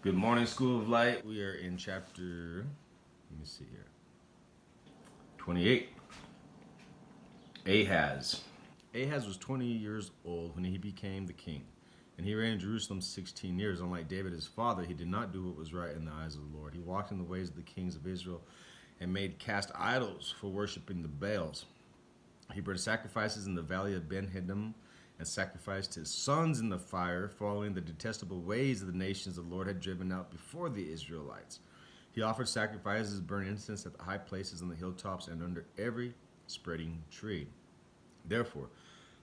Good morning, School of Light. We are in chapter, let me see here, 28. Ahaz. Ahaz was 20 years old when he became the king, and he reigned in Jerusalem 16 years. Unlike David his father, he did not do what was right in the eyes of the Lord. He walked in the ways of the kings of Israel and made cast idols for worshiping the Baals. He burned sacrifices in the valley of Ben-Hinnom and sacrificed his sons in the fire, following the detestable ways of the nations the Lord had driven out before the Israelites. He offered sacrifices, burned incense at the high places on the hilltops and under every spreading tree. Therefore,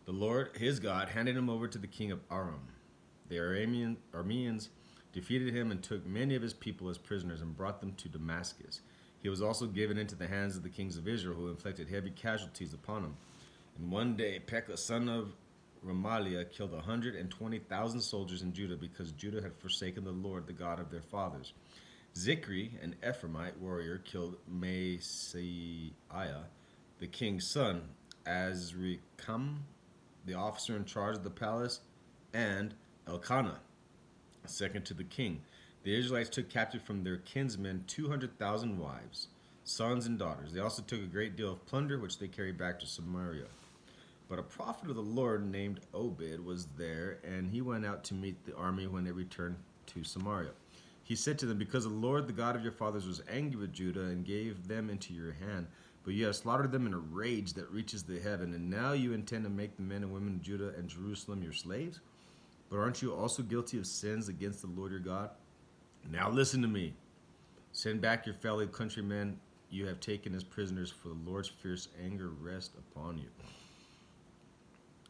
the Lord, his God, handed him over to the king of Aram. The Arameans defeated him and took many of his people as prisoners and brought them to Damascus. He was also given into the hands of the kings of Israel, who inflicted heavy casualties upon him. And one day, Pekah, son of Remaliah, killed 120,000 soldiers in Judah because Judah had forsaken the Lord, the God of their fathers. Zikri, an Ephraimite warrior, killed Maaseiah, the king's son, Azrikam, the officer in charge of the palace, and Elkanah, second to the king. The Israelites took captive from their kinsmen 200,000 wives, sons, and daughters. They also took a great deal of plunder, which they carried back to Samaria. But a prophet of the Lord named Obed was there, and he went out to meet the army when they returned to Samaria. He said to them, "Because the Lord, the God of your fathers, was angry with Judah and gave them into your hand, but you have slaughtered them in a rage that reaches the heaven, and now you intend to make the men and women of Judah and Jerusalem your slaves? But aren't you also guilty of sins against the Lord your God? Now listen to me. Send back your fellow countrymen you have taken as prisoners, for the Lord's fierce anger rests upon you."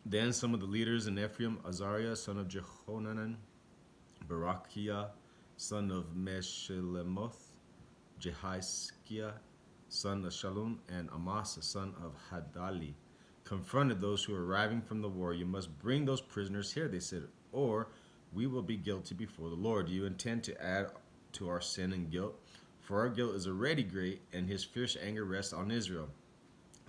Then some of the leaders in Ephraim, Azariah, son of Jehohanan, Barakiah, son of Meshillemoth, Jehiskiah, son of Shallum, and Amasa, son of Hadali, confronted those who were arriving from the war. "You must bring those prisoners here," they said, "or we will be guilty before the Lord. Do you intend to add to our sin and guilt? For our guilt is already great, and his fierce anger rests on Israel."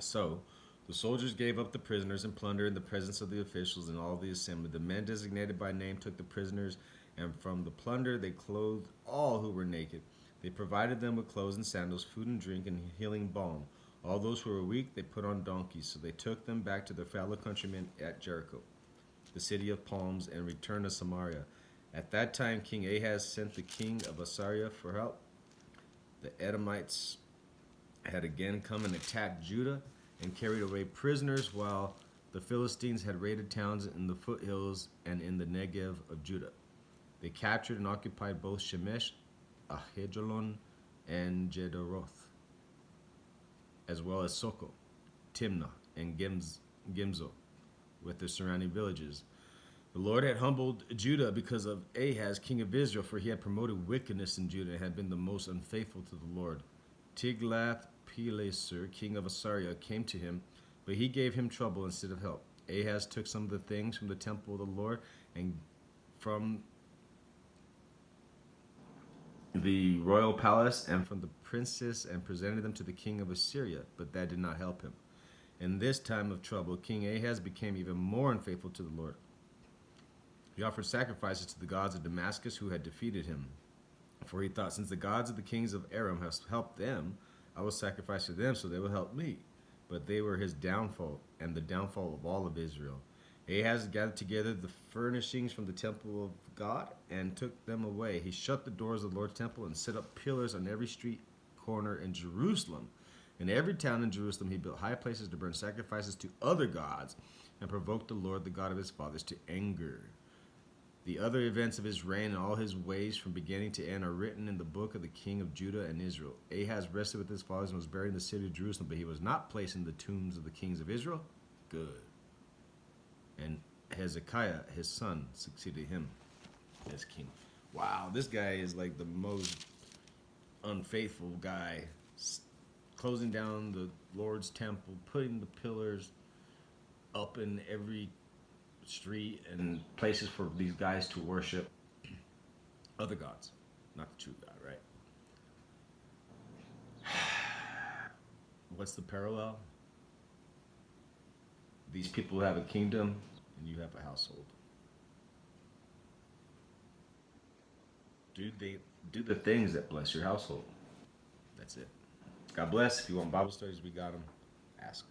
So the soldiers gave up the prisoners and plunder in the presence of the officials and all the assembly. The men designated by name took the prisoners, and from the plunder they clothed all who were naked. They provided them with clothes and sandals, food and drink, and healing balm. All those who were weak they put on donkeys, so they took them back to their fellow countrymen at Jericho, the city of palms, and returned to Samaria. At that time King Ahaz sent the king of Assyria for help. The Edomites had again come and attacked Judah and carried away prisoners, while the Philistines had raided towns in the foothills and in the Negev of Judah. They captured and occupied both Shemesh, Ahijalon, and Gederoth, as well as Soko, Timnah, and Gimzo, with their surrounding villages. The Lord had humbled Judah because of Ahaz, king of Israel, for he had promoted wickedness in Judah and had been the most unfaithful to the Lord. Tiglath-Pileser, king of Assyria, came to him, but he gave him trouble instead of help. Ahaz took some of the things from the temple of the Lord and from the royal palace and from the princes and presented them to the king of Assyria, but that did not help him. In this time of trouble, King Ahaz became even more unfaithful to the Lord. He offered sacrifices to the gods of Damascus who had defeated him. For he thought, since the gods of the kings of Aram have helped them, I will sacrifice to them so they will help me. But they were his downfall and the downfall of all of Israel. Ahaz gathered together the furnishings from the temple of God and took them away. He shut the doors of the Lord's temple and set up pillars on every street corner in Jerusalem. In every town in Jerusalem he built high places to burn sacrifices to other gods and provoked the Lord, the God of his fathers, to anger. The other events of his reign and all his ways from beginning to end are written in the book of the king of Judah and Israel. Ahaz rested with his fathers and was buried in the city of Jerusalem, but he was not placed in the tombs of the kings of Israel. Good. And Hezekiah, his son, succeeded him as king. Wow, this guy is like the most unfaithful guy. Closing down the Lord's temple, putting the pillars up in every street and places for these guys to worship other gods, not the true God, right? What's the parallel? These people have a kingdom and you have a household. Do the things that bless your household. That's it. God bless. If you want Bible studies, we got them. Ask.